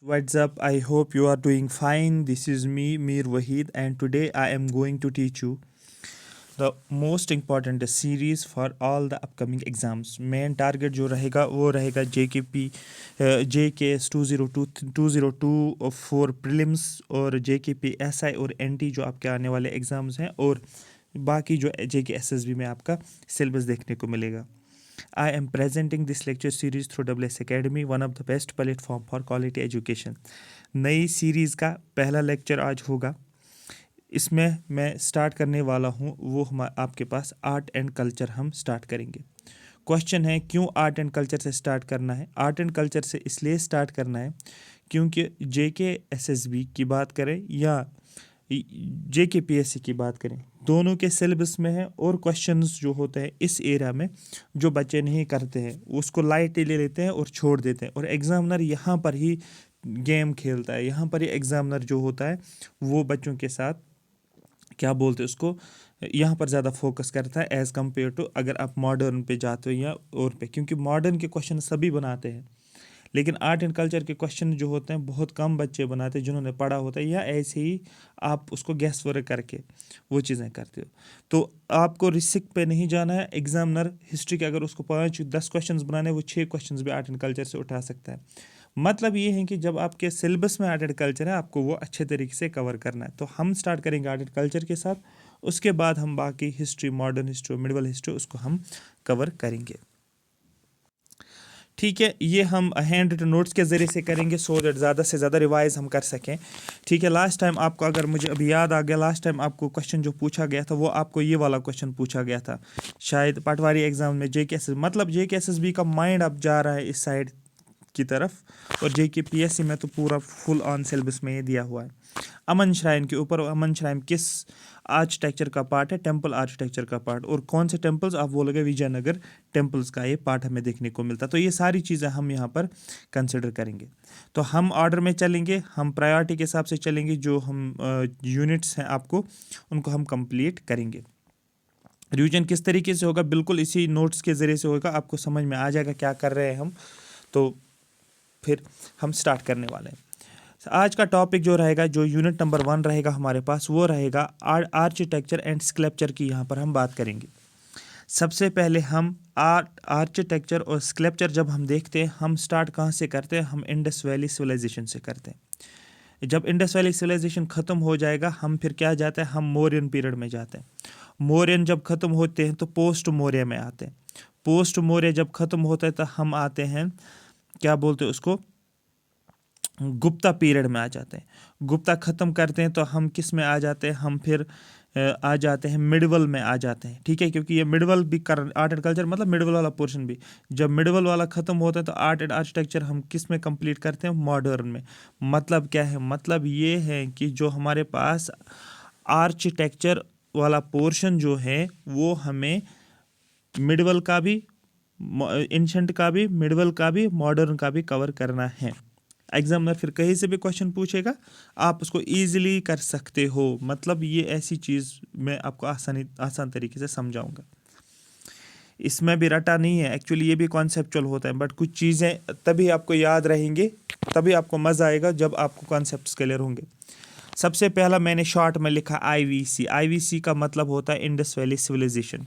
What's up? I hope you are doing fine. This is me, Mir Wahid, and today I am going to teach you the most important series for all the upcoming exams. Main target जो रहेगा वो रहेगा JKP, JKS 202 for prelims और JKP SI और NT जो आपके आने वाले एग्ज़ाम्स हैं और बाकी जो JK SSB में आपका सिलेबस देखने को मिलेगा. I am presenting this lecture series through WS Academy, one of the best platform for quality education. नई सीरीज़ का पहला लेक्चर आज होगा. इसमें मैं स्टार्ट करने वाला हूँ वो हम आपके पास आर्ट एंड कल्चर हम स्टार्ट करेंगे. क्वेश्चन है क्यों आर्ट एंड कल्चर से स्टार्ट करना है. आर्ट एंड कल्चर से इसलिए स्टार्ट करना है क्योंकि JKSSB की बात करें या JKPSC की बात करें, दोनों के सिलेबस में है और क्वेश्चंस जो होते हैं इस एरिया में जो बच्चे नहीं करते हैं उसको लाइटली ले लेते हैं और छोड़ देते हैं और एग्ज़ामिनर यहाँ पर ही गेम खेलता है. यहाँ पर ही एग्ज़ामिनर जो होता है वो बच्चों के साथ क्या बोलते हैं उसको यहाँ पर ज़्यादा फोकस करता है एज़ कम्पेयर टू अगर आप मॉडर्न पे जाते हो या और पे, क्योंकि मॉडर्न के क्वेश्चन सभी बनाते हैं लेकिन आर्ट एंड कल्चर के क्वेश्चन जो होते हैं बहुत कम बच्चे बनाते हैं जिन्होंने पढ़ा होता है या ऐसे ही आप उसको गैस वर्क करके वो चीज़ें करते हो. तो आपको रिस्क पे नहीं जाना है. एग्जामिनर हिस्ट्री के अगर उसको 5-10 क्वेश्चंस बनाने वो 6 क्वेश्चंस भी आर्ट एंड कल्चर से उठा सकता है. मतलब ये है कि जब आपके सिलेबस में आर्ट एंड कल्चर है आपको वो अच्छे तरीके से कवर करना है. तो हम स्टार्ट करेंगे आर्ट एंड कल्चर के साथ, उसके बाद हम बाकी history, modern history, medieval history उसको हम कवर करेंगे. ठीक है, ये हम हैंड रिटन नोट्स के ज़रिए से करेंगे सो दैट ज़्यादा से ज़्यादा रिवाइज हम कर सकें. ठीक है, लास्ट टाइम आपको अगर मुझे अभी याद आ गया, लास्ट टाइम आपको क्वेश्चन जो पूछा गया था वो आपको ये वाला क्वेश्चन पूछा गया था शायद पटवारी एग्जाम में. JKSS मतलब JKSSB का माइंड अब जा रहा है इस साइड की तरफ और JKPSC में तो पूरा फुल ऑन सिलेबस में ये दिया हुआ है. अमन श्राइन के ऊपर, अमन श्राइन किस आर्किटेक्चर का पार्ट है, टेम्पल आर्किटेक्चर का पार्ट, और कौन से टेम्पल्स आप बोलोगे विजयनगर टेम्पल्स का ये पार्ट हमें देखने को मिलता. तो ये सारी चीज़ें हम यहाँ पर कंसिडर करेंगे. तो हम ऑर्डर में चलेंगे, हम प्रायोरिटी के हिसाब से चलेंगे, जो हम यूनिट्स हैं आपको उनको हम कंप्लीट करेंगे. रिवीजन किस तरीके से होगा, बिल्कुल इसी नोट्स के ज़रिए से होगा, आपको समझ में आ जाएगा क्या कर रहे हैं हम. तो फिर हम स्टार्ट करने वाले हैं. आज का टॉपिक जो रहेगा, जो यूनिट नंबर 1 रहेगा हमारे पास, वो रहेगा आर्किटेक्चर एंड स्कल्पचर की यहाँ पर हम बात करेंगे. सबसे पहले हम आर्किटेक्चर और स्कल्पचर जब हम देखते हैं, हम स्टार्ट कहाँ से करते हैं, हम इंडस वैली सिविलाइजेशन से करते हैं. जब इंडस वैली सिविलाइजेशन ख़त्म हो जाएगा हम फिर क्या जाते हैं, हम मौर्यन पीरियड में जाते हैं. मौर्यन जब ख़त्म होते हैं तो पोस्ट मौर्य में आते हैं. पोस्ट मौर्य जब ख़त्म होता है तो हम आते हैं क्या बोलते हैं उसको, गुप्ता पीरियड में आ जाते हैं. गुप्ता ख़त्म करते हैं तो हम किस में आ जाते हैं, हम फिर आ जाते हैं मिडवल में आ जाते हैं. ठीक है, क्योंकि ये मिडवल भी कर आर्ट एंड कल्चर मतलब मिडवल वाला पोर्शन भी, जब मिडवल वाला ख़त्म होता है तो आर्ट एंड आर्किटेक्चर हम किस में कंप्लीट करते हैं, मॉडर्न में. मतलब क्या है, मतलब ये है कि जो हमारे पास आर्किटेक्चर वाला पोर्शन जो है वो हमें मिडवल का भी, एंशंट का भी, मिडवल का भी, मॉडर्न का भी कवर करना है. एग्जामिनर फिर कहीं से भी क्वेश्चन पूछेगा आप उसको इजीली कर सकते हो. मतलब ये ऐसी चीज़ मैं आपको आसान तरीके से समझाऊंगा. इसमें भी रटा नहीं है, एक्चुअली ये भी कॉन्सेप्चुअल होता है, बट कुछ चीज़ें तभी आपको याद रहेंगे, तभी आपको मज़ा आएगा जब आपको कॉन्सेप्ट्स क्लियर होंगे. सबसे पहला मैंने शॉर्ट में लिखा IVC. IVC का मतलब होता है इंडस वैली सिविलाइजेशन.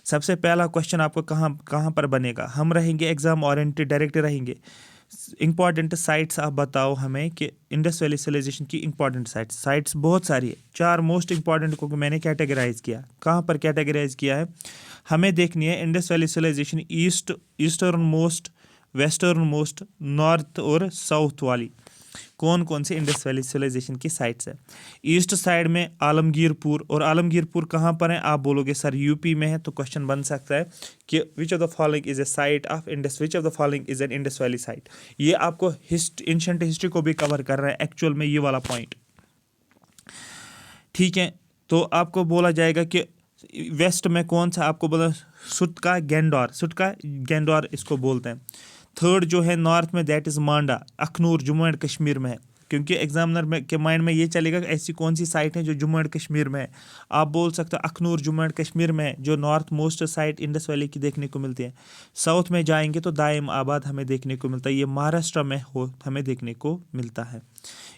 सबसे पहला क्वेश्चन आपको कहाँ पर बनेगा, हम रहेंगे एग्जाम ओरिएंटेड, डायरेक्ट रहेंगे. इंपॉर्टेंट साइट्स आप बताओ हमें कि इंडस वैली सिविलाइजेशन की इंपॉर्टेंट साइट्स बहुत सारी है. 4 मोस्ट इंपॉर्टेंट को मैंने कैटेगराइज किया. कहाँ पर कैटेगराइज किया है, हमें देखनी है Indus valley civilization eastern most, western most, north और साउथ वाली कौन कौन से इंडस वैली सिविलाइजेशन की साइट्स है. ईस्ट साइड में आलमगीरपुर, और आलमगीरपुर कहाँ पर है, आप बोलोगे सर यूपी में है, तो क्वेश्चन बन सकता है कि विच of the following is a site of Indus, which of the following is an Indus valley site. ये आपको एंशिएंट हिस्ट्री को भी कवर कर रहा है एक्चुअल में ये वाला पॉइंट. ठीक है, तो आपको बोला जाएगा कि वेस्ट में कौन सा, आपको बोला सुटका गेंडोर इसको बोलते हैं. थर्ड जो है नॉर्थ में that is Manda, Akhnoor Jammu and Kashmir में है. क्योंकि एग्जामिनर में के माइंड में ये चलेगा कि ऐसी कौन सी साइट है जो जम्मू एंड कश्मीर में है। आप बोल सकते हो अखनूर जम्मू एंड कश्मीर में है, जो north most site Indus valley की देखने को मिलती है। साउथ में जाएंगे तो दायम आबाद हमें देखने को मिलता है, ये महाराष्ट्र में हो हमें देखने को मिलता है।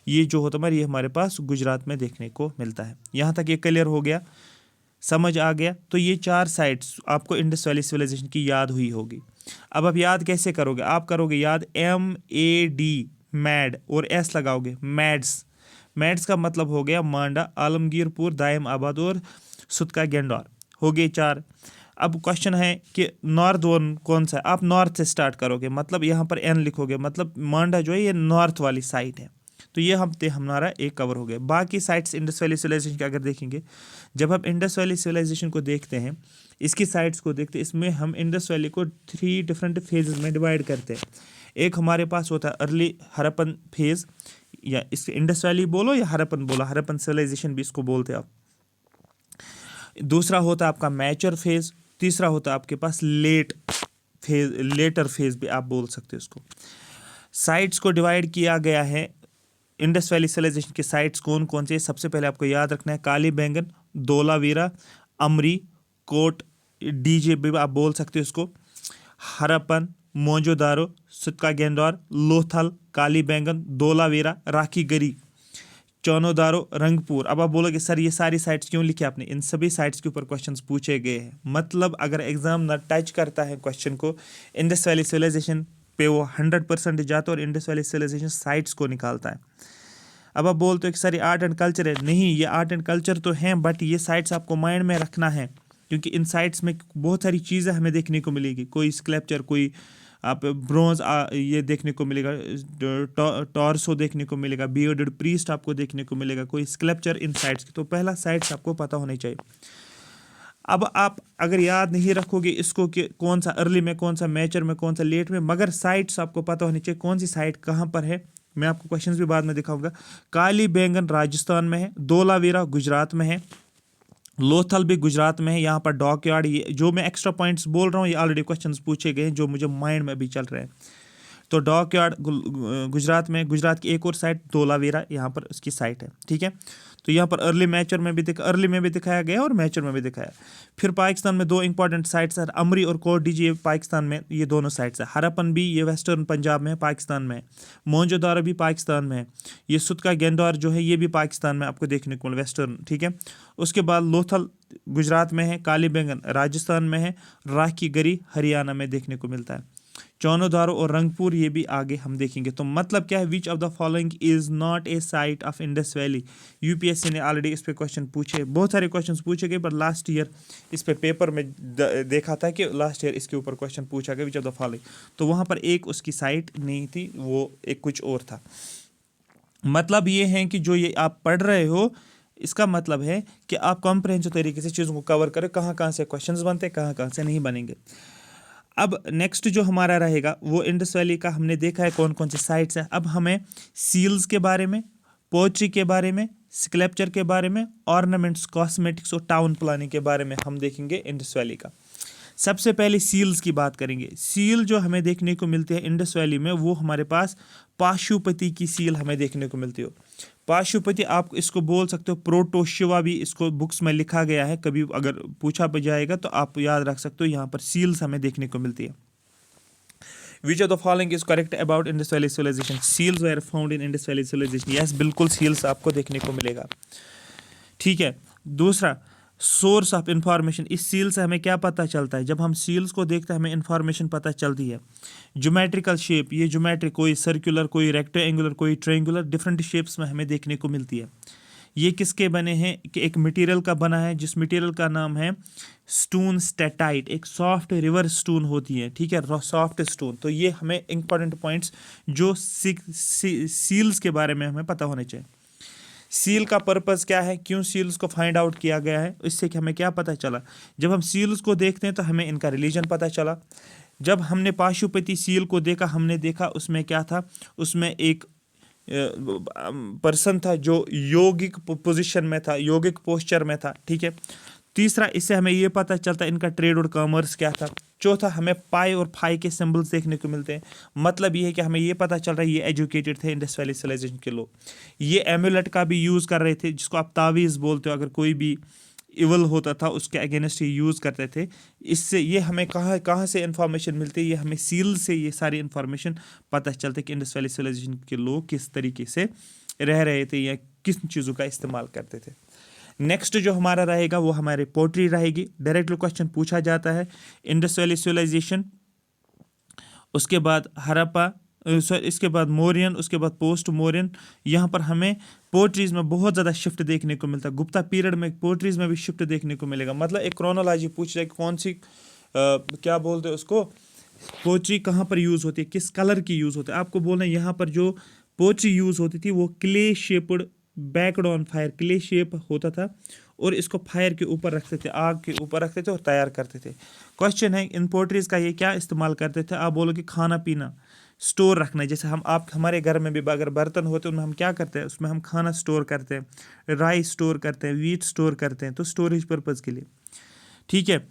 ये जो होता है ये हमारे पास गुजरात में देखने को मिलता है। यहाँ तक ये क्लियर हो गया, समझ आ गया। तो ये 4 साइट्स आपको इंडस वैली सिविलाइजेशन की याद हुई होगी। अब आप याद कैसे करोगे? आप करोगे याद MAD मैड और S लगाओगे, मैड्स। मैड्स का मतलब हो गया मांडा, आलमगीरपुर, दायम आबाद और सुतका गेंडौर, हो गए 4। अब क्वेश्चन है कि नॉर्थ वन कौन सा है? आप नॉर्थ से स्टार्ट करोगे, मतलब यहाँ पर N लिखोगे, मतलब मांडा जो है ये नॉर्थ वाली साइट है। तो ये हमारा एक कवर हो गया। बाकी साइट्स इंडस वैली सिविलाइजेशन के अगर देखेंगे, जब हम इंडस वैली सिविलाइजेशन को देखते हैं, इसकी साइट्स को देखते हैं, इसमें हम इंडस वैली को 3 डिफरेंट फेजेस में डिवाइड करते हैं। एक हमारे पास होता है अर्ली हरप्पन फेज, या इसके इंडस वैली बोलो या हरप्पन बोलो, हरप्पन सिविलाइजेशन भी इसको बोलते हैं आप। दूसरा होता है आपका मैच्योर फेज, तीसरा होता है आपके पास लेटर फेज भी आप बोल सकते हो इसको। साइट्स को डिवाइड किया गया है इंडस वैली सिविलाइजेशन के साइट्स कौन कौन से? सबसे पहले आपको याद रखना है काली बैंगन, धोलावीरा, अमरी, कोट डीजे भी आप बोल सकते हो इसको, हरप्पन, मोहनजोदारो, सुतका गेंडौर, लोथल, काली बैंगन, धोलावीरा, राखी गरी, चौनोदारो, रंगपुर। अब आप बोलोगे सर ये सारी साइट्स क्यों लिखी आपने? इन सभी साइट्स के ऊपर क्वेश्चंस पूछे गए हैं। मतलब अगर एग्जाम न टच करता है क्वेश्चन को, इंडस वैली सिविलाइजेशन पे वो 100% जाता है और इंडस वैली सिविलाइजेशन साइट्स को निकालता है। अब आप बोलते हो कि सर ये आर्ट एंड कल्चर है। नहीं, ये आर्ट एंड कल्चर तो हैं, बट ये साइट्स आपको माइंड में रखना है, क्योंकि इन साइट्स में बहुत सारी चीज़ें हमें देखने को मिलेगी। कोई स्कल्पचर, कोई आप ब्रोंज ये देखने को मिलेगा, टॉर्सो देखने को मिलेगा, बियर्डेड प्रीस्ट आपको देखने को मिलेगा, कोई स्कल्पचर इन साइट्स की। तो पहला साइट्स आपको पता होने चाहिए। अब आप अगर याद नहीं रखोगे इसको कि कौन सा अर्ली में, कौन सा मैचर में, कौन सा लेट में, मगर साइट्स आपको पता होनी चाहिए कौन सी साइट कहाँ पर है। मैं आपको क्वेश्चंस भी बाद में दिखाऊंगा। काली बैंगन राजस्थान में है, धोलावीरा गुजरात में है, लोथल भी गुजरात में है। यहाँ पर डॉकयार्ड, ये जो मैं एक्स्ट्रा पॉइंट्स बोल रहा हूँ ये ऑलरेडी क्वेश्चंस पूछे गए हैं जो मुझे माइंड में भी चल रहे हैं। तो डॉकयार्ड गुजरात में, गुजरात की एक और साइट धोलावीरा यहाँ पर उसकी साइट है, ठीक है। तो यहाँ पर अर्ली में भी दिखाया गया और मैचर में भी दिखाया। फिर पाकिस्तान में 2 इंपॉर्टेंट साइट्स है, अमरी और कोट डीजे पाकिस्तान में, ये दोनों साइट्स है। हरप्पन भी ये वेस्टर्न पंजाब में है, पाकिस्तान में है। मोहनजोदारो भी पाकिस्तान में है। ये सुतका गेंदौर जो है ये भी पाकिस्तान में आपको देखने को वेस्टर्न, ठीक है। उसके बाद लोथल गुजरात में है, काली बैंगन राजस्थान में है, राखी गरी हरियाणा में देखने को मिलता है। चौनोदारो और रंगपुर ये भी आगे हम देखेंगे। तो मतलब क्या है, which of the following is not a site of Indus valley? UPSC ने ऑलरेडी इस पे क्वेश्चन पूछे, बहुत सारे क्वेश्चन पूछे गए, पर लास्ट ईयर इस पे पेपर में देखा था कि लास्ट ईयर इसके ऊपर क्वेश्चन पूछा गया विच ऑफ द फॉलोइंग। तो वहाँ पर एक उसकी साइट नहीं थी, वो एक कुछ और था। मतलब ये है कि जो ये आप पढ़ रहे हो इसका मतलब है कि आप कॉम्प्रिहेंसिव तरीके से चीज़ों को कवर करें, कहाँ कहाँ से क्वेश्चंस बनते हैं, कहाँ कहाँ से नहीं बनेंगे। अब नेक्स्ट जो हमारा रहेगा वो इंडस वैली का हमने देखा है कौन कौन से साइट्स हैं। अब हमें सील्स के बारे में, पोएट्री के बारे में, स्कल्पचर के बारे में, ऑर्नामेंट्स, कॉस्मेटिक्स और टाउन प्लानिंग के बारे में हम देखेंगे इंडस वैली का। सबसे पहले सील्स की बात करेंगे। सील जो हमें देखने को मिलती है इंडस वैली में, वो हमारे पास पाशुपति की सील हमें देखने को मिलती हो। पाशुपति आप इसको बोल सकते हो, प्रोटोशिवा भी इसको बुक्स में लिखा गया है, कभी अगर पूछा जाएगा तो आप याद रख सकते हो। यहाँ पर सील्स हमें देखने को मिलती है। Which of the following is correct about Indus Valley civilization? Seals were found in Indus Valley civilization. Yes, बिल्कुल सील्स आपको देखने को मिलेगा, ठीक है। दूसरा, सोर्स ऑफ इंफॉर्मेशन। इस सील से हमें क्या पता चलता है? जब हम सील्स को देखते हैं हमें इंफॉर्मेशन पता चलती है। ज्योमेट्रिकल शेप, ये ज्योमेट्रिक, कोई सर्कुलर, कोई रेक्टेंगुलर, कोई ट्रायंगुलर, डिफरेंट शेप्स में हमें देखने को मिलती है। ये किसके बने हैं? कि एक मटेरियल का बना है जिस मटेरियल का नाम है स्टोन स्टेटाइट। एक सॉफ्ट रिवर स्टोन होती है, ठीक है, सॉफ्ट स्टोन। तो ये हमें इंपॉर्टेंट पॉइंट्स जो सील्स के बारे में हमें पता होने चाहिए। सील का पर्पस क्या है, क्यों सील्स को फाइंड आउट किया गया है, इससे कि हमें क्या पता चला? जब हम सील्स को देखते हैं तो हमें इनका रिलीजन पता चला। जब हमने पाशुपति सील को देखा, हमने देखा उसमें क्या था, उसमें एक पर्सन था जो योगिक पोजीशन में था, योगिक पोस्चर में था, ठीक है। तीसरा, इससे हमें ये पता चलता इनका ट्रेड और कॉमर्स क्या था। चौथा, हमें पाई और फाई के सिंबल्स देखने को मिलते हैं। मतलब ये है कि हमें ये पता चल रहा है ये एजुकेटेड थे इंडस वैली सिविलाइजेशन के लोग। ये एमुलेट का भी यूज़ कर रहे थे, जिसको आप तावीज़ बोलते हो। अगर कोई भी इवल होता था उसके अगेंस्ट ये यूज़ करते थे। इससे ये हमें कहाँ कहाँ से इंफॉर्मेशन मिलती है, ये हमें सील से ये सारी इंफॉर्मेशन पता चलती है कि इंडस वैली सिविलाइजेशन के लोग किस तरीके से रह रहे थे या किस चीज़ों का इस्तेमाल करते थे। नेक्स्ट जो हमारा रहेगा वो हमारी पोट्री रहेगी। डायरेक्टली क्वेश्चन पूछा जाता है इंडस वैली सिविलाइजेशन, उसके बाद हड़प्पा, इसके बाद मौर्यन, उसके बाद पोस्ट मौर्यन। यहाँ पर हमें पोट्रीज में बहुत ज़्यादा शिफ्ट देखने को मिलता है। गुप्ता पीरियड में पोट्रीज में भी शिफ्ट देखने को मिलेगा। मतलब एक क्रोनोलॉजी पूछ जाए कौन सी क्या बोलते हैं उसको, पोट्री कहाँ पर यूज़ होती है, किस कलर की यूज़ होती है। आपको बोलना है यहाँ पर जो पोट्री यूज़ होती थी वो clay shaped backed on fire, clay shape होता था और इसको फायर के ऊपर रखते थे, आग के ऊपर रखते थे और तैयार करते थे। क्वेश्चन है इन पोट्रीज का ये क्या इस्तेमाल करते थे। आप बोलोगे खाना पीना स्टोर रखना है। जैसे हम आप हमारे घर में भी अगर बर्तन होते हैं उनमें हम क्या करते हैं, उसमें हम खाना स्टोर करते हैं, राइस स्टोर करते हैं, वीट स्टोर करते हैं, तो स्टोरेज पर्पज़ के लिए। ठीक है,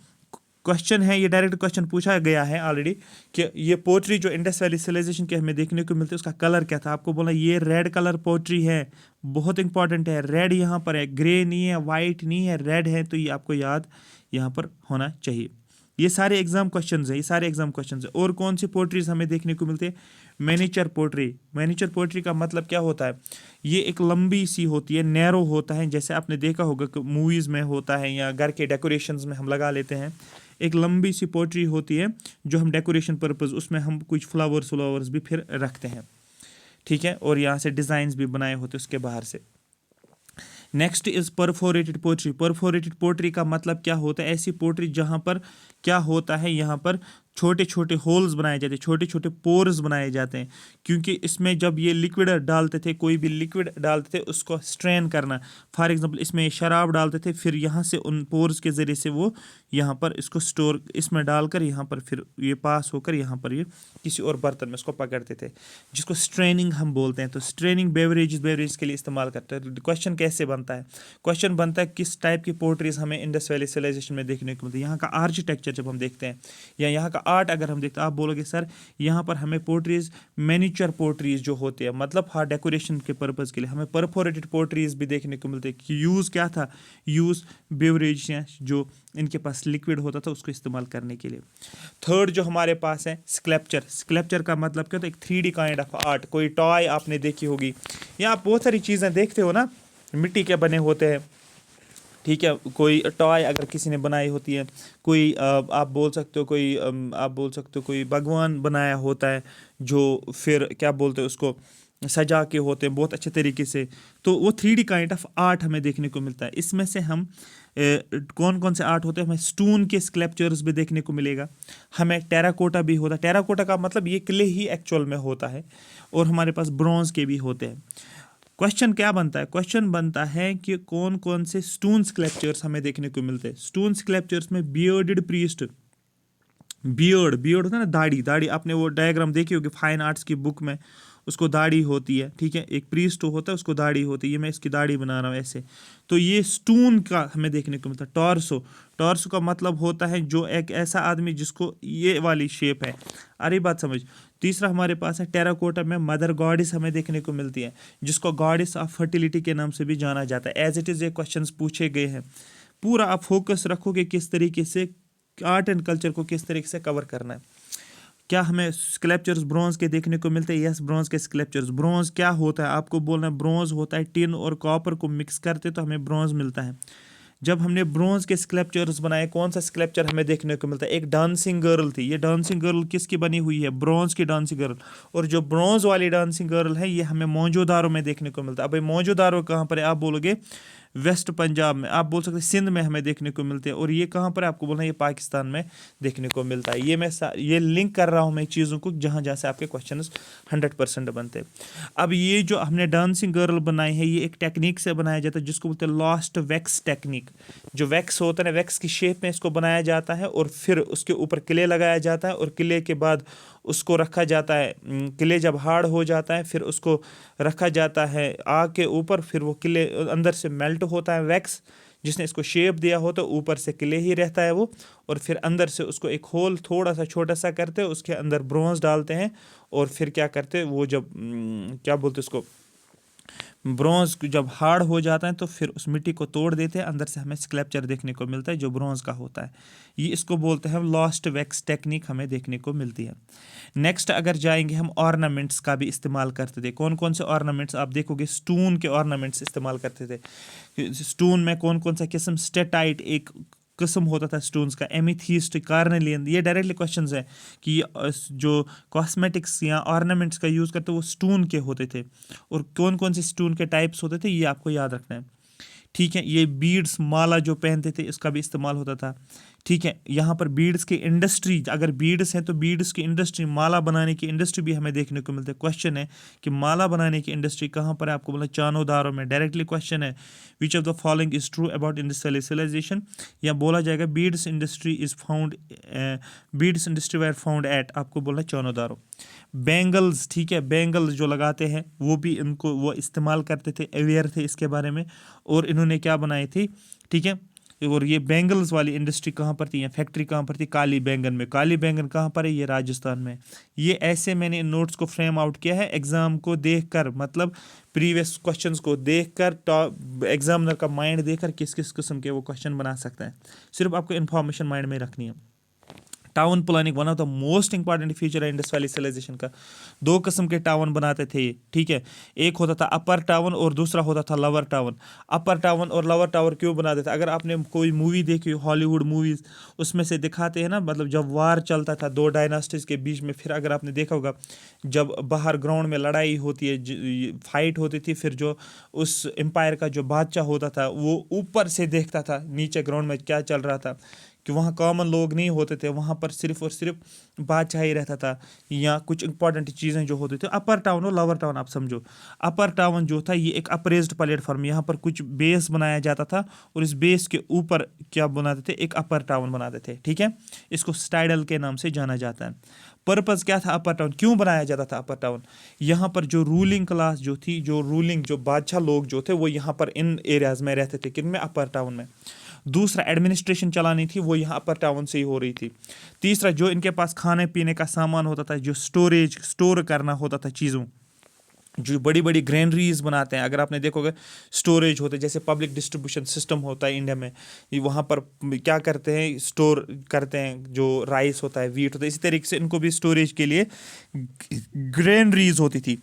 क्वेश्चन है ये डायरेक्ट क्वेश्चन पूछा गया है ऑलरेडी कि ये पोट्री जो इंडस वैली सिविलाइजेशन के हमें देखने को मिलती है उसका कलर क्या था। आपको बोला ये रेड कलर पोट्री है, बहुत इंपॉर्टेंट है। रेड यहाँ पर है, ग्रे नहीं है, वाइट नहीं है, रेड है, तो ये आपको याद यहाँ पर होना चाहिए। ये सारे एग्जाम क्वेश्चंस हैं, ये सारे एग्जाम क्वेश्चंस हैं। और कौन सी पोट्रीज हमें देखने को मिलती है, मैनीचर पोट्री। मैनीचर पोट्री का मतलब क्या होता है, ये एक लंबी सी होती है, नैरो होता है, जैसे आपने देखा होगा कि मूवीज़ में होता है या घर के डेकोरेशंस में हम लगा लेते हैं। एक लंबी सी पोट्री होती है जो हम डेकोरेशन पर्पज़, उसमें हम कुछ फ्लावर्स भी फिर रखते हैं। ठीक है, और यहाँ से डिज़ाइंस भी बनाए होते हैं उसके बाहर से। Next is perforated pottery. Perforated pottery का मतलब क्या होता है, ऐसी पोट्री जहाँ पर क्या होता है, यहाँ पर छोटे छोटे होल्स बनाए जाते हैं, छोटे छोटे पोर्स बनाए जाते हैं, क्योंकि इसमें जब ये लिक्विड डालते थे, कोई भी लिक्विड डालते थे उसको स्ट्रेन करना। फॉर एग्जांपल इसमें शराब डालते थे, फिर यहाँ से उन पोर्स के ज़रिए से वो यहाँ पर इसको स्टोर इसमें डालकर यहाँ पर फिर ये पास होकर यहाँ पर ये किसी और बर्तन में इसको पकड़ते थे, जिसको स्ट्रेनिंग हम बोलते हैं। तो स्ट्रेनिंग बेवरेज के लिए इस्तेमाल करते हैं। क्वेश्चन कैसे बनता है, क्वेश्चन बनता है किस टाइप की पोट्रीज हमें इंडस वैली सिविलाइजेशन में देखने को मिलती है। यहाँ का आर्किटेक्चर जब हम देखते हैं या यहाँ का आर्ट अगर हम देखते हैं, आप बोलोगे सर यहाँ पर हमें पोट्रीज मैनीचर पोट्रीज जो होते हैं, मतलब हाँ डेकोरेशन के पर्पज़ के लिए, हमें परफोरेटेड पोट्रीज भी देखने को मिलते हैं। कि यूज़ क्या था, यूज़ बेवरेज या जो इनके पास लिक्विड होता था उसको इस्तेमाल करने के लिए। थर्ड जो हमारे पास है स्कल्पचर। स्कल्पचर का मतलब क्या होता है, एक 3D काइंड ऑफ आर्ट। कोई टॉय आपने देखी होगी या आप बहुत सारी चीज़ें देखते हो ना, मिट्टी के बने होते हैं। ठीक है, कोई टॉय अगर किसी ने बनाई होती है, कोई आप बोल सकते हो कोई भगवान बनाया होता है जो फिर क्या बोलते हैं उसको सजा के होते हैं बहुत अच्छे तरीके से, तो वो 3D काइंड ऑफ आर्ट हमें देखने को मिलता है। इसमें से हम कौन कौन से आर्ट होते हैं, हमें स्टोन के स्कल्पचर्स भी देखने को मिलेगा, हमें टेराकोटा भी होता है। टेराकोटा का मतलब ये क्ले ही एक्चुअल में होता है, और हमारे पास ब्रॉन्ज के भी होते हैं। क्वेश्चन क्या बनता है, क्वेश्चन बनता है कि कौन कौन से स्टोन स्कल्पचर्स हमें देखने को मिलते हैं। स्टोन स्कल्पचर्स में बियर्डेड प्रीस्ट, बियर्ड होता है ना, दाढ़ी, आपने वो डायग्राम देखी होगी फाइन आर्ट्स की बुक में, उसको दाढ़ी होती है। ठीक है, एक प्रीस्ट होता है उसको दाढ़ी होती है, ये मैं इसकी दाढ़ी बना रहा हूँ ऐसे। तो ये स्टोन का हमें देखने को मिलता है। टॉर्सो का मतलब होता है जो एक ऐसा आदमी जिसको ये वाली शेप है। अरे बात समझ। तीसरा हमारे पास है टेराकोटा में मदर गॉडेस हमें देखने को मिलती है, जिसको गॉडेस ऑफ फर्टिलिटी के नाम से भी जाना जाता है। एज इट इज़ ये क्वेश्चंस पूछे गए हैं। पूरा आप फोकस रखो कि किस तरीके से आर्ट एंड कल्चर को किस तरीके से कवर करना है। क्या हमें स्कल्पचर्स ब्रॉन्ज के देखने को मिलते हैं, यस ब्रॉन्ज के स्कल्पचर्स। ब्रॉन्ज क्या होता है, आपको बोलना है ब्रॉन्ज होता है टिन और कॉपर को मिक्स करते तो हमें ब्रॉन्ज मिलता है। जब हमने ब्रॉन्ज के स्कल्पचर्स बनाए, कौन सा स्कल्पचर हमें देखने को मिलता है, एक डांसिंग गर्ल थी। ये डांसिंग गर्ल किसकी बनी हुई है, ब्रॉन्ज की डांसिंग गर्ल। और जो ब्रॉन्ज वाली डांसिंग गर्ल है ये हमें मौजूदारों में देखने को मिलता है। अब ये मौजूदारों कहाँ पर है, आप बोलोगे वेस्ट पंजाब में, आप बोल सकते हैं सिंध में हमें देखने को मिलते हैं। और ये कहाँ पर है, आपको बोलना है ये पाकिस्तान में देखने को मिलता है। ये लिंक कर रहा हूँ मैं चीज़ों को जहाँ जहाँ से आपके क्वेश्चन 100% बनते हैं। अब ये जो हमने डांसिंग गर्ल बनाई है ये एक टेक्निक से बनाया जाता है जिसको बोलते हैं लॉस्ट वैक्स टेक्निक। जो वैक्स होता है ना, वैक्स की शेप में इसको बनाया जाता है और फिर उसके ऊपर क्ले लगाया जाता है और क्ले के बाद उसको रखा जाता है। क्ले जब हार्ड हो जाता है फिर उसको रखा जाता है आग के ऊपर, फिर वो क्ले अंदर से मेल्ट होता है वैक्स, जिसने इसको शेप दिया हो, तो ऊपर से क्ले ही रहता है वो, और फिर अंदर से उसको एक होल थोड़ा सा छोटा सा करते हैं, उसके अंदर ब्रोंज डालते हैं, और फिर क्या करते हैं वो जब क्या बोलते हैं उसको, ब्रोंज जब हार्ड हो जाता है तो फिर उस मिट्टी को तोड़ देते हैं, अंदर से हमें स्कल्पचर देखने को मिलता है जो ब्रोंज का होता है। ये इसको बोलते हैं लॉस्ट वैक्स टेक्निक, हमें देखने को मिलती है। नेक्स्ट अगर जाएंगे हम, ऑर्नामेंट्स का भी इस्तेमाल करते थे। कौन कौन से ऑर्नामेंट्स आप देखोगे, स्टोन के ऑर्नामेंट्स इस्तेमाल करते थे। स्टोन में कौन कौन सा किस्म, स्टेटाइट एक किस्म होता था स्टोन्स का, एमिथीस्ट, कार्नेलियन। ये डायरेक्टली क्वेश्चंस है कि जो कॉस्मेटिक्स या ऑर्नामेंट्स का यूज़ करते वो स्टोन के होते थे, और कौन कौन से स्टोन के टाइप्स होते थे ये आपको याद रखना है। ठीक है, ये बीड्स, माला जो पहनते थे इसका भी इस्तेमाल होता था। ठीक है, यहाँ पर बीड्स की इंडस्ट्री, अगर बीड्स हैं तो बीड्स की इंडस्ट्री, माला बनाने की इंडस्ट्री भी हमें देखने को मिलती है। क्वेश्चन है कि माला बनाने की इंडस्ट्री कहाँ पर है, आपको बोला चानोदारो में। डायरेक्टली क्वेश्चन है which of the following is true about Indus valley civilization, या बोला जाएगा beads industry is found, beads industry were found at, आपको बोला चानोदारो। बैंगल्स, ठीक है, बैंगल्स जो लगाते हैं वो भी इनको वो इस्तेमाल करते थे, अवेयर थे इसके बारे में, और इन्होंने क्या बनाई थी। ठीक है, और ये बैंगल्स वाली इंडस्ट्री कहाँ पर थी या फैक्ट्री कहाँ पर थी, काली बैंगन में। काली बैंगन कहाँ पर है, ये राजस्थान में। ये ऐसे मैंने इन नोट्स को फ्रेम आउट किया है एग्जाम को देखकर, मतलब प्रीवियस क्वेश्चंस को देखकर, एग्जामिनर का माइंड देखकर किस किस किस्म के वो क्वेश्चन बना सकता है। सिर्फ आपको इन्फॉर्मेशन माइंड में रखनी है। Town planning one of the most important feature है इंडस वैली सिविलाइजेशन का। दो किस्म के टाउन बनाते थे, ठीक है, एक होता था अपर टाउन और दूसरा होता था लोअर टाउन। अपर टाउन और लोअर टाउन क्यों बनाते थे, अगर आपने कोई मूवी देखी हॉलीवुड मूवीज, उसमें से दिखाते हैं ना, मतलब जब वार चलता था दो डायनास्टीज के बीच में, फिर अगर आपने देखा होगा जब बाहर ग्राउंड में लड़ाई होती है, फाइट होती थी, फिर जो उस एम्पायर का जो बादशाह होता था वो ऊपर से देखता था नीचे ग्राउंड में क्या चल रहा था, कि वहाँ कॉमन लोग नहीं होते थे, वहाँ पर सिर्फ और सिर्फ बादशाह ही रहता था, या कुछ इंपॉर्टेंट चीज़ें जो होती थी। अपर टाउन और लोअर टाउन आप समझो। अपर टाउन जो था ये एक अप्रेज्ड प्लेटफॉर्म, यहाँ पर कुछ बेस बनाया जाता था, और इस बेस के ऊपर क्या बनाते थे, एक अपर टाउन बनाते थे। ठीक है, इसको स्टाइडल के नाम से जाना जाता है। पर्पज़ क्या था अपर टाउन, क्यों बनाया जाता था अपर टाउन, यहाँ पर जो रूलिंग क्लास जो थी, जो बादशाह लोग जो थे वो यहाँ पर इन एरियाज़ में रहते थे, किन में, अपर टाउन में। दूसरा, एडमिनिस्ट्रेशन चलानी थी वो यहाँ अपर टाउन से ही हो रही थी। तीसरा, जो इनके पास खाने पीने का सामान होता था, जो स्टोर करना होता था चीज़ों, जो बड़ी बड़ी ग्रेनरीज बनाते हैं, अगर आपने देखोगे स्टोरेज होते हैं, जैसे पब्लिक डिस्ट्रीब्यूशन सिस्टम होता है इंडिया में, ये वहाँ पर क्या करते हैं, स्टोर करते हैं, जो राइस होता है, वीट होता है, इसी तरीके से इनको भी स्टोरेज के लिए ग्रेनरीज होती थी।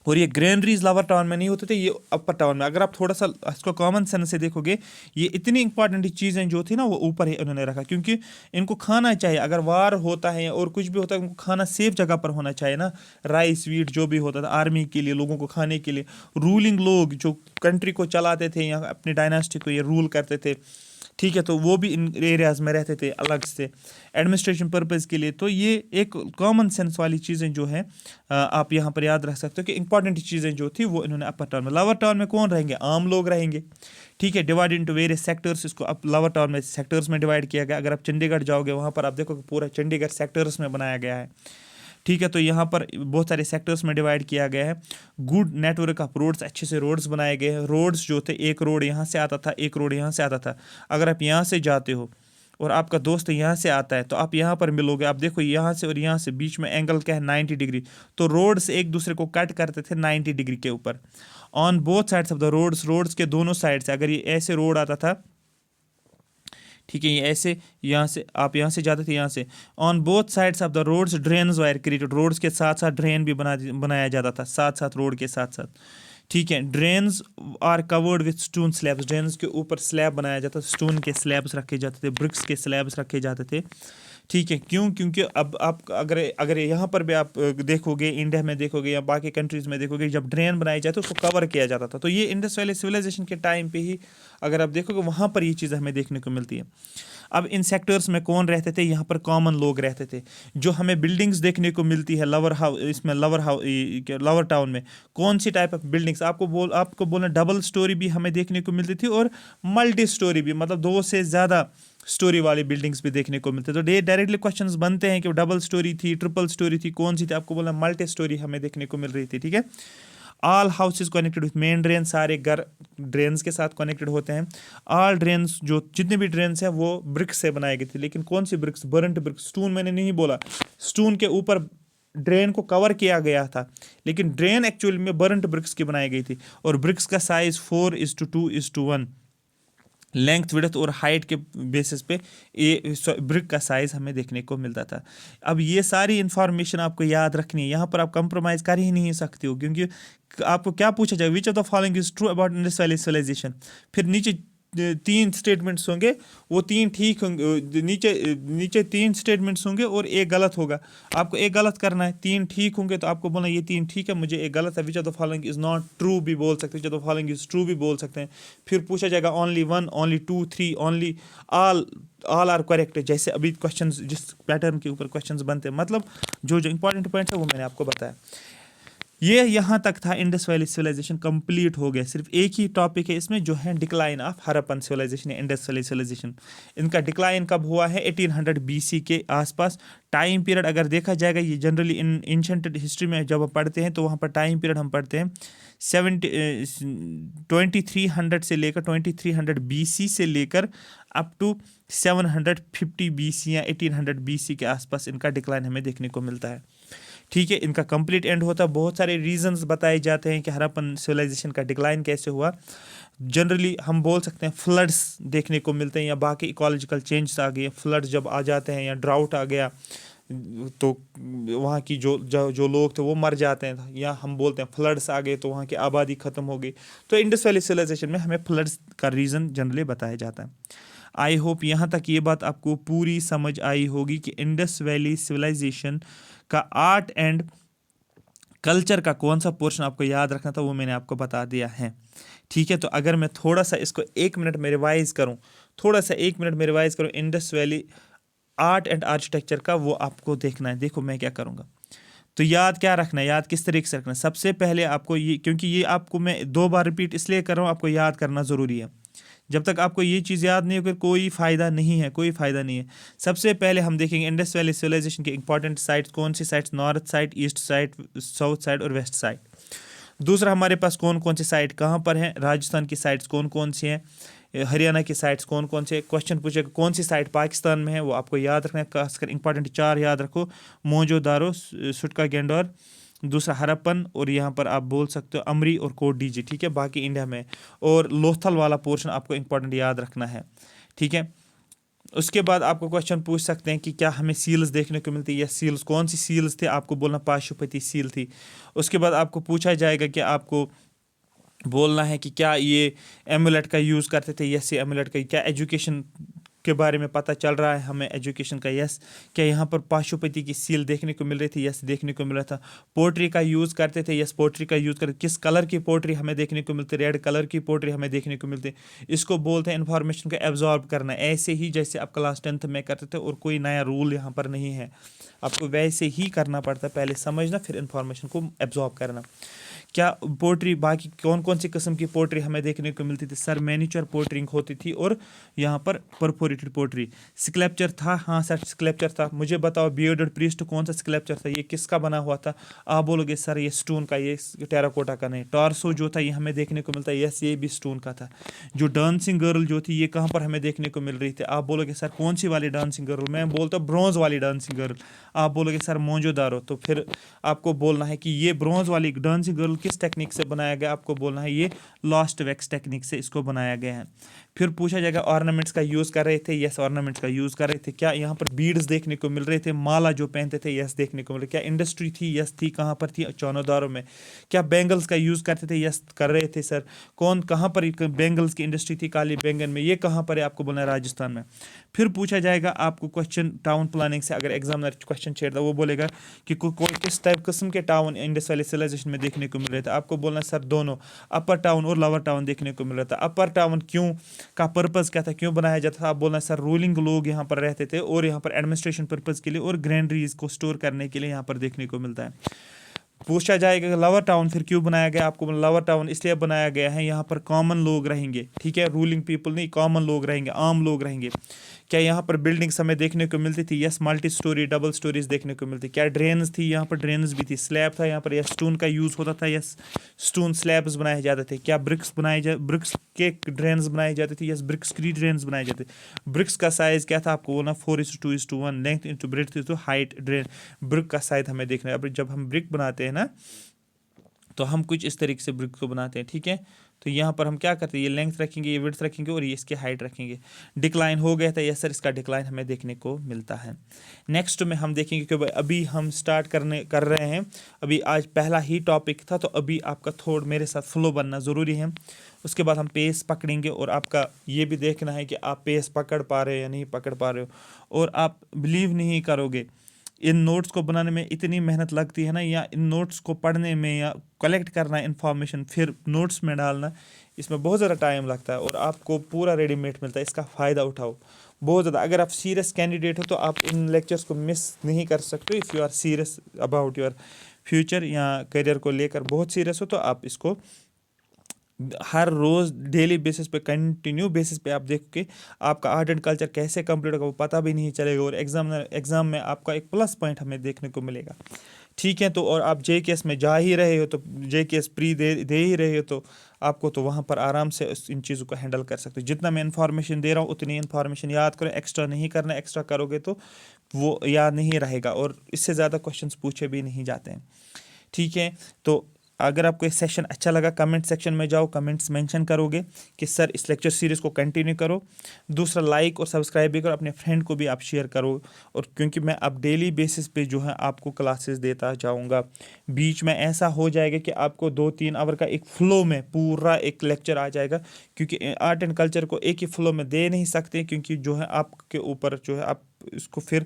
और ये ग्रेनरीज लोअर टाउन में नहीं होते थे, ये अपर टाउन में। अगर आप थोड़ा सा इसको कॉमन सेंस से देखोगे, ये इतनी इंपॉर्टेंट चीज़ें जो थी ना वो ऊपर ही उन्होंने रखा, क्योंकि इनको खाना चाहिए, अगर वार होता है और कुछ भी होता है, इनको खाना सेफ जगह पर होना चाहिए ना। राइस वीट जो भी होता था आर्मी के लिए, लोगों को खाने के लिए, रूलिंग लोग जो कंट्री को चलाते थे या अपनी डायनास्टी को ये रूल करते थे, ठीक है, तो वो भी इन एरियाज़ में रहते थे अलग से एडमिनिस्ट्रेशन पर्पज़ के लिए। तो ये एक कॉमन सेंस वाली चीज़ें जो हैं आप यहाँ पर याद रख सकते हो कि इंपॉर्टेंट चीज़ें जो थी वो इन्होंने अपर टाउन में। लोअर टाउन में कौन रहेंगे, आम लोग रहेंगे। ठीक है, डिवाइड इनटू वेरियस सेक्टर्स, इसको अब लोअर टाउन में सेक्टर्स में डिवाइड किया गया। अगर आप चंडीगढ़ जाओगे वहाँ पर आप देखोगे पूरा चंडीगढ़ सेक्टर्स में बनाया गया है। ठीक है, तो यहाँ पर बहुत सारे सेक्टर्स में डिवाइड किया गया है। गुड नेटवर्क ऑफ रोड्स, अच्छे से रोड्स बनाए गए हैं। रोड्स जो थे, एक रोड यहाँ से आता था, एक रोड यहाँ से आता था। अगर आप यहाँ से जाते हो और आपका दोस्त यहाँ से आता है तो आप यहाँ पर मिलोगे, आप देखो यहाँ से और यहाँ से बीच में एंगल क्या है, 90 डिग्री। तो रोड्स एक दूसरे को कट करते थे 90 डिग्री के ऊपर। On both sides of the roads के दोनों साइड से, अगर ये ऐसे रोड आता था, ठीक है, ये ऐसे यहाँ से आप यहाँ से जाते थे, यहाँ से on both sides of the roads drains were created, roads के साथ साथ ड्रेन भी बनाया जाता था, साथ साथ रोड के साथ साथ। ठीक है, drains are covered with stone slabs, drains के ऊपर स्लैब बनाया जाता था, स्टोन के स्लैब्स रखे जाते थे, ब्रिक्स के स्लैब्स रखे जाते थे। ठीक है, क्यों, क्योंकि अब आप अगर यहाँ पर भी आप देखोगे, इंडिया में देखोगे या बाकी कंट्रीज़ में देखोगे, जब ड्रेन बनाई जाए तो उसको कवर किया जाता था। तो ये इंडस वैली सिविलाइजेशन के टाइम पे ही अगर आप देखोगे वहाँ पर ये चीज़ हमें देखने को मिलती है। अब इन सेक्टर्स में कौन रहते थे, यहाँ पर कॉमन लोग रहते थे। जो हमें बिल्डिंग्स देखने को मिलती है लोअर टाउन में, कौन सी टाइप ऑफ बिल्डिंग्स, आपको बोलना डबल स्टोरी भी हमें देखने को मिलती थी, और मल्टी स्टोरी भी, मतलब 2 से ज़्यादा स्टोरी वाली बिल्डिंग्स भी देखने को मिलते। तो डायरेक्टली क्वेश्चंस बनते हैं कि डबल स्टोरी थी, ट्रिपल स्टोरी थी, कौन सी थी, आपको बोलना मल्टी स्टोरी हमें देखने को मिल रही थी। ठीक है, all houses connected with main drain, सारे घर ड्रेन्स के साथ कनेक्टेड होते हैं। ऑल ड्रेन्स, जो जितने भी ड्रेन्स हैं वो ब्रिक्स से बनाए गए थे, लेकिन कौन सी ब्रिक्स? Burnt bricks. स्टोन मैंने नहीं बोला, स्टोन के ऊपर ड्रेन को कवर किया गया था, लेकिन ड्रेन एक्चुअली में बर्न्ट ब्रिक्स की बनाई गई थी। और ब्रिक्स का साइज 4:2:1, लेंथ विड्थ और हाइट के बेसिस पे ये ब्रिक का साइज हमें देखने को मिलता था। अब ये सारी इंफॉर्मेशन आपको याद रखनी है, यहाँ पर आप कंप्रोमाइज़ कर ही नहीं सकते हो, क्योंकि आपको क्या पूछा जाए, which of the following is true about Indus valley civilization. फिर नीचे 3 स्टेटमेंट्स होंगे, वो 3 ठीक होंगे, नीचे 3 स्टेटमेंट्स होंगे और एक गलत होगा। आपको एक गलत करना है, 3 ठीक होंगे तो आपको बोलना ये 3 ठीक है, मुझे एक गलत है। Which of the following is not true भी बोल सकते हैं, which of the following is true भी बोल सकते हैं। फिर पूछा जाएगा only 1, only 2, 3, only all are correct. जैसे अभी क्वेश्चंस जिस पैटर्न के ऊपर क्वेश्चंस बनते हैं, मतलब जो इंपॉर्टेंट पॉइंट्स है वो मैंने आपको बताया। ये यहाँ तक था, इंडस वैली सिविलाइजेशन कंप्लीट हो गया। सिर्फ एक ही टॉपिक है इसमें, जो है डिक्लाइन ऑफ हरप्पन सिविलाइजेशन या इंडस वैली सिविलाइजेशन। इनका डिक्लाइन कब हुआ है? 1800 BC के आसपास। टाइम पीरियड अगर देखा जाएगा, ये जनरली इन एंशिएंट हिस्ट्री में जब हम पढ़ते हैं तो वहाँ पर टाइम पीरियड हम पढ़ते हैं 2300 से लेकर 2300 BC से लेकर अप टू 750 BC या 1800 BC के आसपास इनका डिक्लाइन हमें देखने को मिलता है। ठीक है, इनका कंप्लीट एंड होता है। बहुत सारे रीजंस बताए जाते हैं कि हरप्पन सिविलाइजेशन का डिक्लाइन कैसे हुआ। जनरली हम बोल सकते हैं फ्लड्स देखने को मिलते हैं, या बाकी इकोलॉजिकल चेंजेस आ गए। फ्लड्स जब आ जाते हैं या ड्राउट आ गया तो वहाँ की जो लोग थे वो मर जाते हैं, या हम बोलते हैं फ्लड्स आ गए तो वहाँ की आबादी ख़त्म हो गई। तो इंडस वैली सिविलाइजेशन में हमें फ्लड्स का रीज़न जनरली बताया जाता है। आई होप यहाँ तक ये बात आपको पूरी समझ आई होगी कि इंडस वैली सिविलाइजेशन का आर्ट एंड कल्चर का कौन सा पोर्शन आपको याद रखना था वो मैंने आपको बता दिया है। ठीक है, तो अगर मैं थोड़ा सा इसको 1 मिनट में रिवाइज करूँ, Indus valley art and architecture का, वो आपको देखना है। देखो मैं क्या करूँगा, तो याद क्या रखना है, याद किस तरीके से रखना है। सबसे पहले आपको ये, क्योंकि ये आपको मैं 2 बार रिपीट इसलिए कर रहा हूँ, आपको याद करना ज़रूरी है। जब तक आपको ये चीज़ याद नहीं होगी कोई फ़ायदा नहीं है। सबसे पहले हम देखेंगे इंडस वैली सिविलाइजेशन के इंपॉर्टेंट साइट्स कौन सी sites, north side, east side, south side और वेस्ट साइड। दूसरा, हमारे पास कौन कौन सी साइट कहाँ पर हैं, राजस्थान की साइट्स कौन कौन सी हैं, हरियाणा की साइट्स कौन कौन से। क्वेश्चन पूछेगा कौन सी साइट पाकिस्तान में है, वो आपको याद रखना है। खासकर इंपॉर्टेंट 4 याद रखो, मोहनजोदारो, सुटका गेंडोर, दूसरा हरप्पन, और यहाँ पर आप बोल सकते हो अमरी और कोट डीजी। ठीक है, बाकी इंडिया में। और लोथल वाला पोर्शन आपको इंपॉर्टेंट याद रखना है। ठीक है, उसके बाद आपको क्वेश्चन पूछ सकते हैं कि क्या हमें सील्स देखने को मिलती है, या सील्स कौन सी सील्स थे, आपको बोलना पाशुपति सील थी। उसके बाद आपको पूछा जाएगा कि आपको बोलना है कि क्या ये एमुलेट का यूज़ करते थे, यस ये एमुलेट का। क्या एजुकेशन के बारे में पता चल रहा है हमें एजुकेशन का, यस। क्या यहाँ पर पाशुपति की सील देखने को मिल रही थी, यस देखने को मिल रहा था। पोट्री का यूज़ करते थे, यस पोट्री का यूज़ करते। किस कलर की पोट्री हमें देखने को मिलती, रेड कलर की पोट्री हमें देखने को मिलती। इसको बोलते हैं इन्फॉर्मेशन को एब्जॉर्ब करना, ऐसे ही जैसे आप क्लास 10th में करते थे, और कोई नया रूल यहाँ पर नहीं है, आपको वैसे ही करना पड़ता है। पहले समझना फिर इन्फॉर्मेशन को एब्जॉर्ब करना। क्या पोट्री, बाकी कौन कौन सी किस्म की पोट्री हमें देखने को मिलती थी, सर मैनिचर पोट्रिंग होती थी, और यहाँ पर परफोरेटेड पोट्री। स्कल्पचर था, हाँ सर स्कल्पचर था। मुझे बताओ बियर्डेड प्रीस्ट कौन सा स्कल्पचर था, ये किसका बना हुआ था। आप बोलोगे सर ये स्टोन का, ये टेराकोटा का नहीं। टॉर्सो जो था ये हमें देखने को मिलता है, यस ये भी स्टोन का था। जो डांसिंग गर्ल जो थी ये कहाँ पर हमें देखने को मिल रही थी, आप बोलोगे सर कौन सी वाली डांसिंग गर्ल, मैं बोलता हूँ ब्रॉन्ज वाली डांसिंग गर्ल। आप बोलोगे सर मोहनजोदारो, तो फिर आपको बोलना है कि ये ब्रॉन्ज वाली डांसिंग गर्ल किस टेक्निक से बनाया गया, आपको बोलना है ये लॉस्ट वैक्स टेक्निक से इसको बनाया गया है। फिर पूछा जाएगा ऑर्नामेंट्स का यूज़ कर रहे थे, यस ऑर्नामेंट्स का यूज़ कर रहे थे। क्या यहाँ पर बीड्स देखने को मिल रहे थे, माला जो पहनते थे, यस देखने को मिल रहे। क्या इंडस्ट्री थी, यस थी। कहाँ पर थी, चौनोदारों में। क्या बैंगल्स का यूज़ करते थे, यस कर रहे थे सर। कहाँ पर बैंगल्स की इंडस्ट्री थी, काली बैंगन में, ये कहाँ पर है, आपको बोलना है राजस्थान में। फिर पूछा जाएगा आपको क्वेश्चन टाउन प्लानिंग से, अगर एग्जामिनर क्वेश्चन छेड़ता वो बोलेगा कि कोई किस टाइप किस्म के टाउन इंडस वैली सिविलाइजेशन में देखने को मिल रहे थे, आपको बोलना सर दोनों, अपर टाउन और लोअर टाउन देखने को मिल रहा था। अपर टाउन क्यों का पर्पस क्या था, क्यों बनाया जाता था, आप बोलना सर रूलिंग लोग यहाँ पर रहते थे, और यहाँ पर एडमिनिस्ट्रेशन पर्पस के लिए और ग्रैंडरीज को स्टोर करने के लिए यहाँ पर देखने को मिलता है। पूछा जाएगा कि लवर टाउन फिर क्यों बनाया गया, आपको लवर टाउन इसलिए बनाया गया है यहाँ पर कॉमन लोग रहेंगे, ठीक है, रूलिंग पीपल नहीं, कॉमन लोग रहेंगे, आम लोग रहेंगे। क्या यहाँ पर बिल्डिंग्स हमें देखने को मिलती थी? Yes, multi storey double stories देखने को मिलती। क्या ड्रेन्स थी? यहाँ पर ड्रेन्स भी थी। स्लैब था यहाँ पर, यस स्टोन का यूज़ होता था, यस स्टोन स्लैब्स बनाए जाते थे। क्या ब्रिक्स ब्रिक्स के ड्रेन्स बनाए जाते थे? यस ब्रिक्स की ड्रेन्स बनाए जाते थे। ब्रिक्स का साइज़ क्या था आपको बोलना? 4:2:1 length into breadth into height. Drain brick का साइज हमें देखना है। अब जब हम ब्रिक बनाते हैं ना तो हम कुछ इस तरीके से ब्रिक को बनाते हैं, ठीक है। तो यहाँ पर हम क्या करते हैं, ये लेंथ रखेंगे, ये विड्थ रखेंगे और ये इसकी हाइट रखेंगे। डिक्लाइन हो गया था, यस सर, इसका डिक्लाइन हमें देखने को मिलता है। नेक्स्ट में हम देखेंगे कि अभी हम स्टार्ट कर रहे हैं, अभी आज पहला ही टॉपिक था, तो अभी आपका थोड़ा मेरे साथ फ्लो बनना ज़रूरी है। उसके बाद हम पेस पकड़ेंगे और आपका ये भी देखना है कि आप पेस पकड़ पा रहे हो या नहीं पकड़ पा रहे हो। और आप बिलीव नहीं करोगे, इन नोट्स को बनाने में इतनी मेहनत लगती है ना, या इन नोट्स को पढ़ने में या कलेक्ट करना इन्फॉर्मेशन फिर नोट्स में डालना, इसमें बहुत ज़्यादा टाइम लगता है और आपको पूरा रेडीमेड मिलता है। इसका फ़ायदा उठाओ बहुत ज़्यादा। अगर आप सीरियस कैंडिडेट हो तो आप इन लेक्चर्स को मिस नहीं कर सकते। If you are serious about your future या करियर को लेकर बहुत सीरियस हो तो आप इसको हर रोज़ डेली बेसिस पे, कंटिन्यू बेसिस पे आप देखो कि आपका आर्ट एंड कल्चर कैसे कंप्लीट होगा वो पता भी नहीं चलेगा, और एग्ज़ाम में आपका एक प्लस पॉइंट हमें देखने को मिलेगा, ठीक है। तो और आप JKS में जा ही रहे हो तो JKS प्री दे ही रहे हो तो आपको तो वहाँ पर आराम से इन चीज़ों को हैंडल कर सकते हो। जितना मैं इन्फॉर्मेशन दे रहा हूँ उतनी इन्फॉर्मेशन याद करो, एक्स्ट्रा नहीं करना। एक्स्ट्रा करोगे तो वो याद नहीं रहेगा और इससे ज़्यादा क्वेश्चंस पूछे भी नहीं जाते हैं, ठीक है। तो अगर आपको ये सेशन अच्छा लगा, कमेंट सेक्शन में जाओ, कमेंट्स मेंशन करोगे कि सर इस लेक्चर सीरीज़ को कंटिन्यू करो। दूसरा, लाइक और सब्सक्राइब भी करो, अपने फ्रेंड को भी आप शेयर करो। और क्योंकि मैं अब डेली बेसिस पे जो है आपको क्लासेस देता जाऊंगा, बीच में ऐसा हो जाएगा कि आपको 2-3 आवर का एक फ़्लो में पूरा एक लेक्चर आ जाएगा, क्योंकि आर्ट एंड कल्चर को एक ही फ़्लो में दे नहीं सकते, क्योंकि जो है आपके ऊपर जो है आप इसको फिर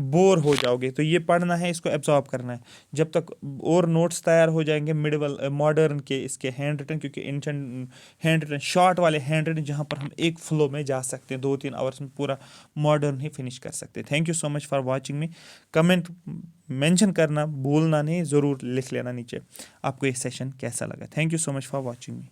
बोर हो जाओगे। तो ये पढ़ना है, इसको एब्जॉर्ब करना है जब तक और नोट्स तैयार हो जाएंगे मिडिवल मॉडर्न के इसके हैंड रिटन, क्योंकि एंशिएंट हैंड रिटन, शॉर्ट वाले हैंड रिटन जहाँ पर हम एक फ्लो में जा सकते हैं, 2-3 आवर्स में पूरा मॉडर्न ही फिनिश कर सकते हैं। Thank you so much for watching me. Comment mention करना भूलना नहीं, ज़रूर लिख लेना नीचे आपको ये सेशन कैसा लगा। Thank you so much for watching me.